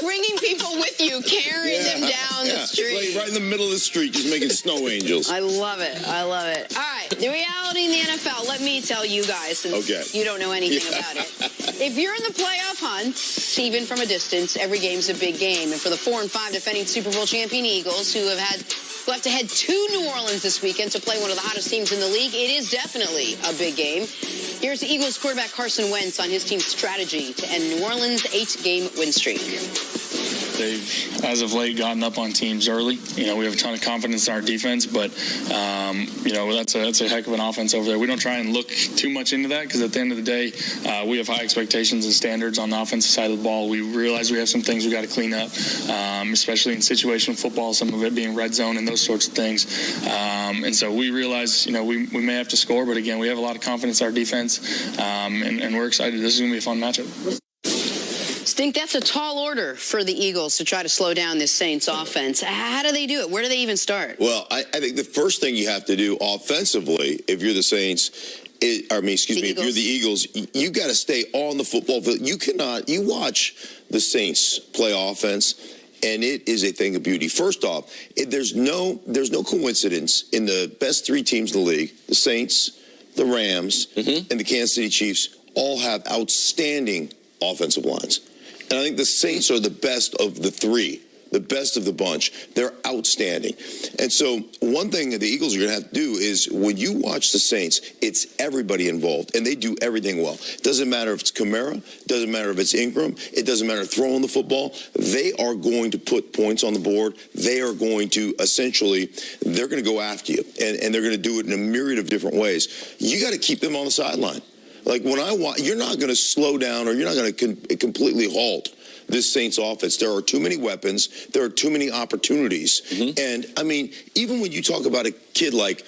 bringing people with you, carrying them down the street. Like right in the middle of the street, just making snow angels. I love it. I love it. All right, the reality in the NFL, let me tell you guys, since you don't know anything about it. If you're in the playoff hunt, even from a distance, every game's a big game. And for the 4-5 defending Super Bowl champion Eagles, who have to head to New Orleans this weekend to play one of the hottest teams in the league, it is definitely a big game. Here's the Eagles quarterback Carson Wentz on his team's strategy to end New Orleans' 8-game win streak. They've, as of late, gotten up on teams early. You know, we have a ton of confidence in our defense, but, you know, that's a heck of an offense over there. We don't try and look too much into that because at the end of the day, we have high expectations and standards on the offensive side of the ball. We realize we have some things we got to clean up, especially in situational football, some of it being red zone and those sorts of things. And so we realize, you know, we may have to score, but again, we have a lot of confidence in our defense, and we're excited. This is going to be a fun matchup. Stink, that's a tall order for the Eagles to try to slow down this Saints offense. How do they do it? Where do they even start? Well, I think the first thing you have to do offensively, if you're the Saints, if you're the Eagles, you got to stay on the football field. You watch the Saints play offense, and it is a thing of beauty. First off, there's no coincidence in the best 3 teams in the league, the Saints, the Rams, and the Kansas City Chiefs, all have outstanding offensive lines. And I think the Saints are the best of the 3, the best of the bunch. They're outstanding. And so one thing that the Eagles are going to have to do is when you watch the Saints, it's everybody involved, and they do everything well. It doesn't matter if it's Kamara, doesn't matter if it's Ingram, it doesn't matter throwing the football. They are going to put points on the board. They are going to they're going to go after you, and they're going to do it in a myriad of different ways. You got to keep them on the sideline. Like when you're not going to slow down or you're not going to completely halt this Saints offense. There are too many weapons. There are too many opportunities. And, I mean, even when you talk about a kid like,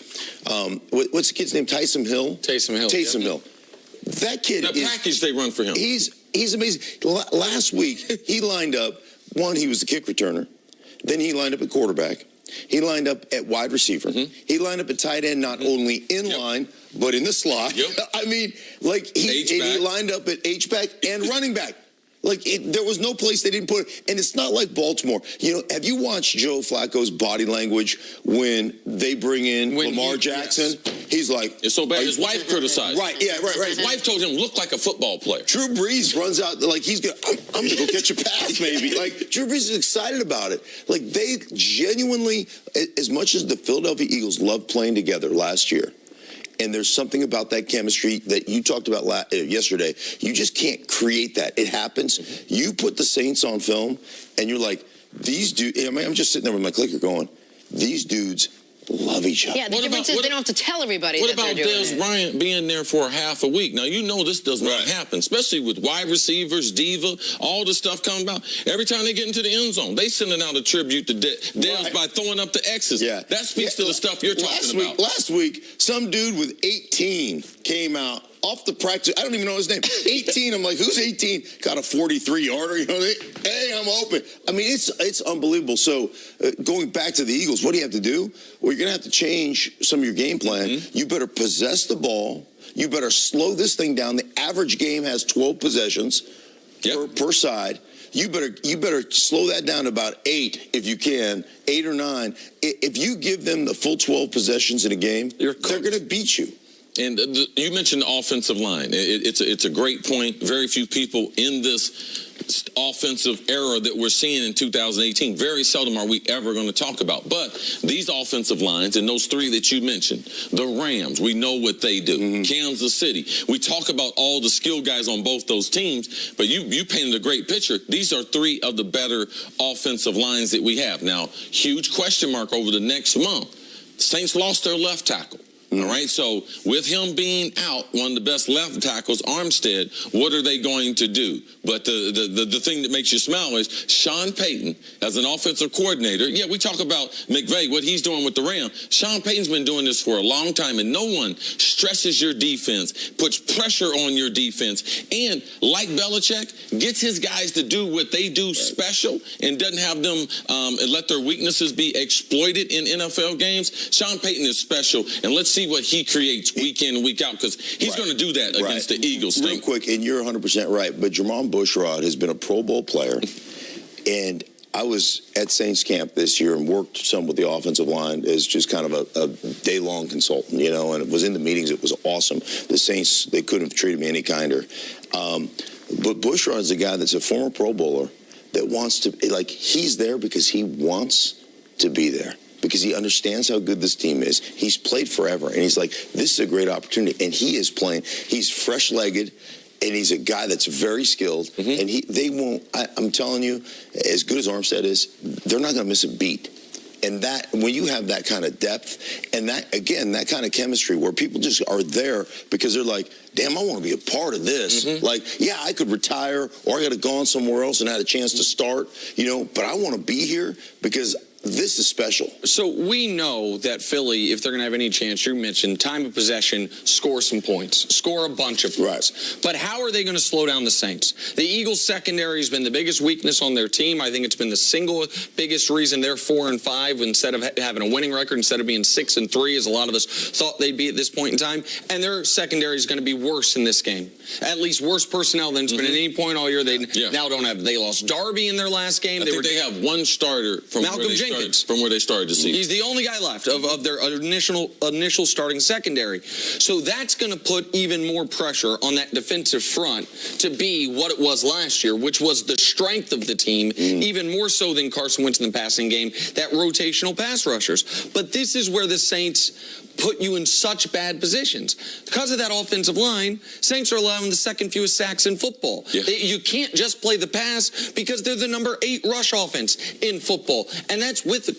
what's the kid's name? Taysom Hill? Taysom Hill. That kid the package they run for him. He's amazing. Last week, he lined up. One, he was the kick returner. Then he lined up at quarterback. He lined up at wide receiver. He lined up at tight end, not only in line, but in the slot. I mean, like he lined up at H-back and running back. Like, there was no place they didn't put it. And it's not like Baltimore. You know, have you watched Joe Flacco's body language when they bring in Lamar Jackson? He's like... It's so bad. His wife criticized. Right. His wife told him, look like a football player. Drew Brees runs out like he's going to... I'm going to go catch a pass, maybe. Like, Drew Brees is excited about it. Like, they genuinely... As much as the Philadelphia Eagles loved playing together last year, and there's something about that chemistry that you talked about yesterday. You just can't create that. It happens. You put the Saints on film, and you're like, these dudes... I mean, I'm just sitting there with my clicker going, these dudes love each other. Yeah, the difference is they don't have to tell everybody What about Dez Bryant being there for half a week? Now, you know this does not happen, especially with wide receivers, diva, all the stuff coming about. Every time they get into the end zone, they sending out a tribute to Dez by throwing up the X's. Yeah. That speaks to the stuff you're talking about. Last week, some dude with 18 came out off the practice. I don't even know his name. 18. I'm like, who's 18? Got a 43-yarder. You know, hey, I'm open. I mean, it's unbelievable. So going back to the Eagles, what do you have to do? Well, you're going to have to change some of your game plan. You better possess the ball. You better slow this thing down. The average game has 12 possessions per side. You better slow that down to about 8 if you can, 8 or 9. If you give them the full 12 possessions in a game, they're going to beat you. And you mentioned the offensive line. It's a great point. Very few people in this offensive era that we're seeing in 2018, very seldom are we ever going to talk about. But these offensive lines and those 3 that you mentioned, the Rams, we know what they do. Kansas City, we talk about all the skill guys on both those teams, but you painted a great picture. These are 3 of the better offensive lines that we have. Now, huge question mark over the next month. Saints lost their left tackle. All right, so with him being out, one of the best left tackles, Armstead, what are they going to do? But the thing that makes you smile is Sean Payton, as an offensive coordinator, we talk about McVay, what he's doing with the Rams. Sean Payton's been doing this for a long time, and no one stresses your defense, puts pressure on your defense, and like Belichick, gets his guys to do what they do special and doesn't have them let their weaknesses be exploited in NFL games. Sean Payton is special, and let's see see what he creates week in and week out, because he's going to do that against the Eagles. Real quick, and you're 100% right, but Jermon Bushrod has been a Pro Bowl player, and I was at Saints camp this year and worked some with the offensive line as just kind of a day-long consultant, you know, and it was in the meetings. It was awesome. The Saints, they couldn't have treated me any kinder. But Bushrod is a guy that's a former Pro Bowler that wants to, like, he's there because he wants to be there, because he understands how good this team is. He's played forever, and he's like, this is a great opportunity. And he is playing. He's fresh-legged, and he's a guy that's very skilled. And they won't, I'm telling you, as good as Armstead is, they're not going to miss a beat. And that, when you have that kind of depth, and that, again, that kind of chemistry where people just are there because they're like, damn, I want to be a part of this. Like, yeah, I could retire, or I could have gone somewhere else and had a chance to start, you know, but I want to be here because this is special. So we know that Philly, if they're going to have any chance, you mentioned time of possession, score some points, score a bunch of points. But how are they going to slow down the Saints? The Eagles secondary has been the biggest weakness on their team. I think it's been the single biggest reason they're 4-5 instead of having a winning record, instead of being 6-3, as a lot of us thought they'd be at this point in time. And their secondary is going to be worse in this game. At least worse personnel than it's been at any point all year. They now don't have. They lost Darby in their last game. They have one starter from Malcolm Jenkins. From where they started the season. He's the only guy left of their initial starting secondary. So that's going to put even more pressure on that defensive front to be what it was last year, which was the strength of the team, even more so than Carson Wentz in the passing game, that rotational pass rushers. But this is where the Saints put you in such bad positions. Because of that offensive line, Saints are allowing the second fewest sacks in football. You can't just play the pass because they're the number 8 rush offense in football. And that's with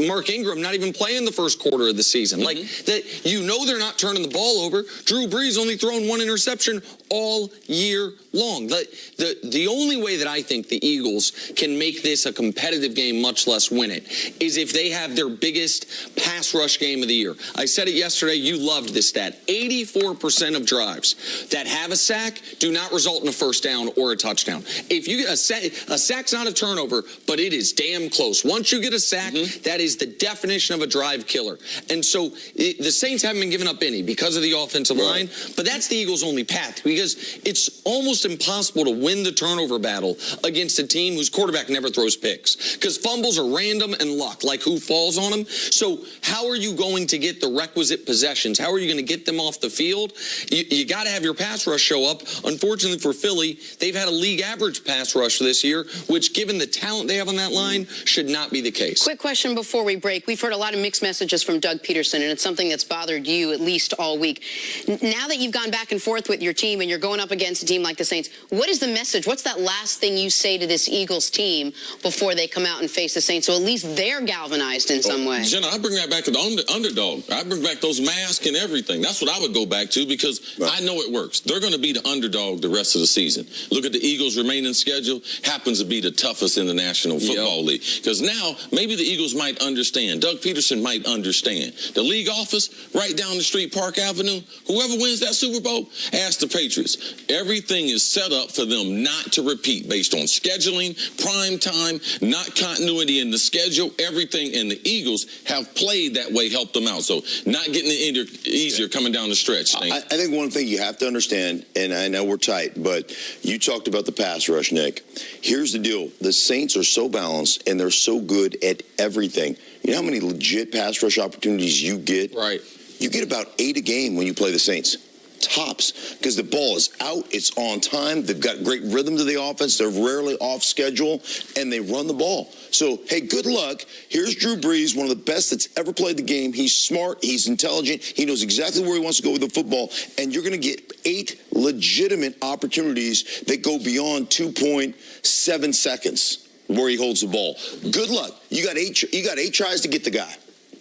Mark Ingram not even playing the first quarter of the season. Like, that, you know, they're not turning the ball over. Drew Brees only thrown 1 interception all year long. The only way that I think the Eagles can make this a competitive game, much less win it, is if they have their biggest pass rush game of the year. I said it yesterday. You loved this stat. 84% of drives that have a sack do not result in a first down or a touchdown. If you get a sack's not a turnover, but it is damn close. Once you get a sack, that is the definition of a drive killer. And so the Saints haven't been giving up any because of the offensive line, but that's the Eagles' only path, because it's almost impossible to win the turnover battle against a team whose quarterback never throws picks, because fumbles are random and luck, like who falls on them. So how are you going to get the requisite possessions? How are you going to get them off the field? You got to have your pass rush show up. Unfortunately for Philly, they've had a league average pass rush this year, which, given the talent they have on that line, should not be the case. Quick question before we break. We've heard a lot of mixed messages from Doug Peterson, and it's something that's bothered you at least all week. Now that you've gone back and forth with your team and you're going up against a team like the Saints, what is the message? What's that last thing you say to this Eagles team before they come out and face the Saints, so at least they're galvanized in some way? Jenna, I bring that back to the underdog. I bring back those masks and everything. That's what I would go back to, because I know it works. They're going to be the underdog the rest of the season. Look at the Eagles' remaining schedule. Happens to be the toughest in the National Football League. Because now, maybe the Eagles might understand. Doug Peterson might understand. The league office, right down the street, Park Avenue, whoever wins that Super Bowl, ask the Patriots. Everything is set up for them not to repeat based on scheduling, prime time, not continuity in the schedule, everything. And the Eagles have played that way, helped them out. So not getting it easier coming down the stretch. I think one thing you have to understand, and I know we're tight, but you talked about the pass rush, Nick. Here's the deal. The Saints are so balanced, and they're so good at everything. You know how many legit pass rush opportunities you get? Right. You get about 8 a game when you play the Saints. Tops, because the ball is out, it's on time, they've got great rhythm to the offense, they're rarely off schedule, and they run the ball. So, hey, good luck. Here's Drew Brees, one of the best that's ever played the game. He's smart, he's intelligent, he knows exactly where he wants to go with the football, and you're going to get 8 legitimate opportunities that go beyond 2.7 seconds where he holds the ball. Good luck. You got 8 tries to get the guy.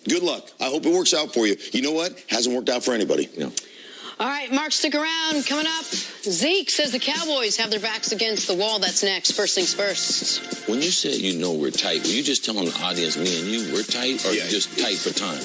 Good luck. I hope it works out for you. You know what? Hasn't worked out for anybody. No. All right, Mark, stick around. Coming up, Zeke says the Cowboys have their backs against the wall. That's next. First things first. When you said you know we're tight, were you just telling the audience, me and you, we're tight, or you just tight for time?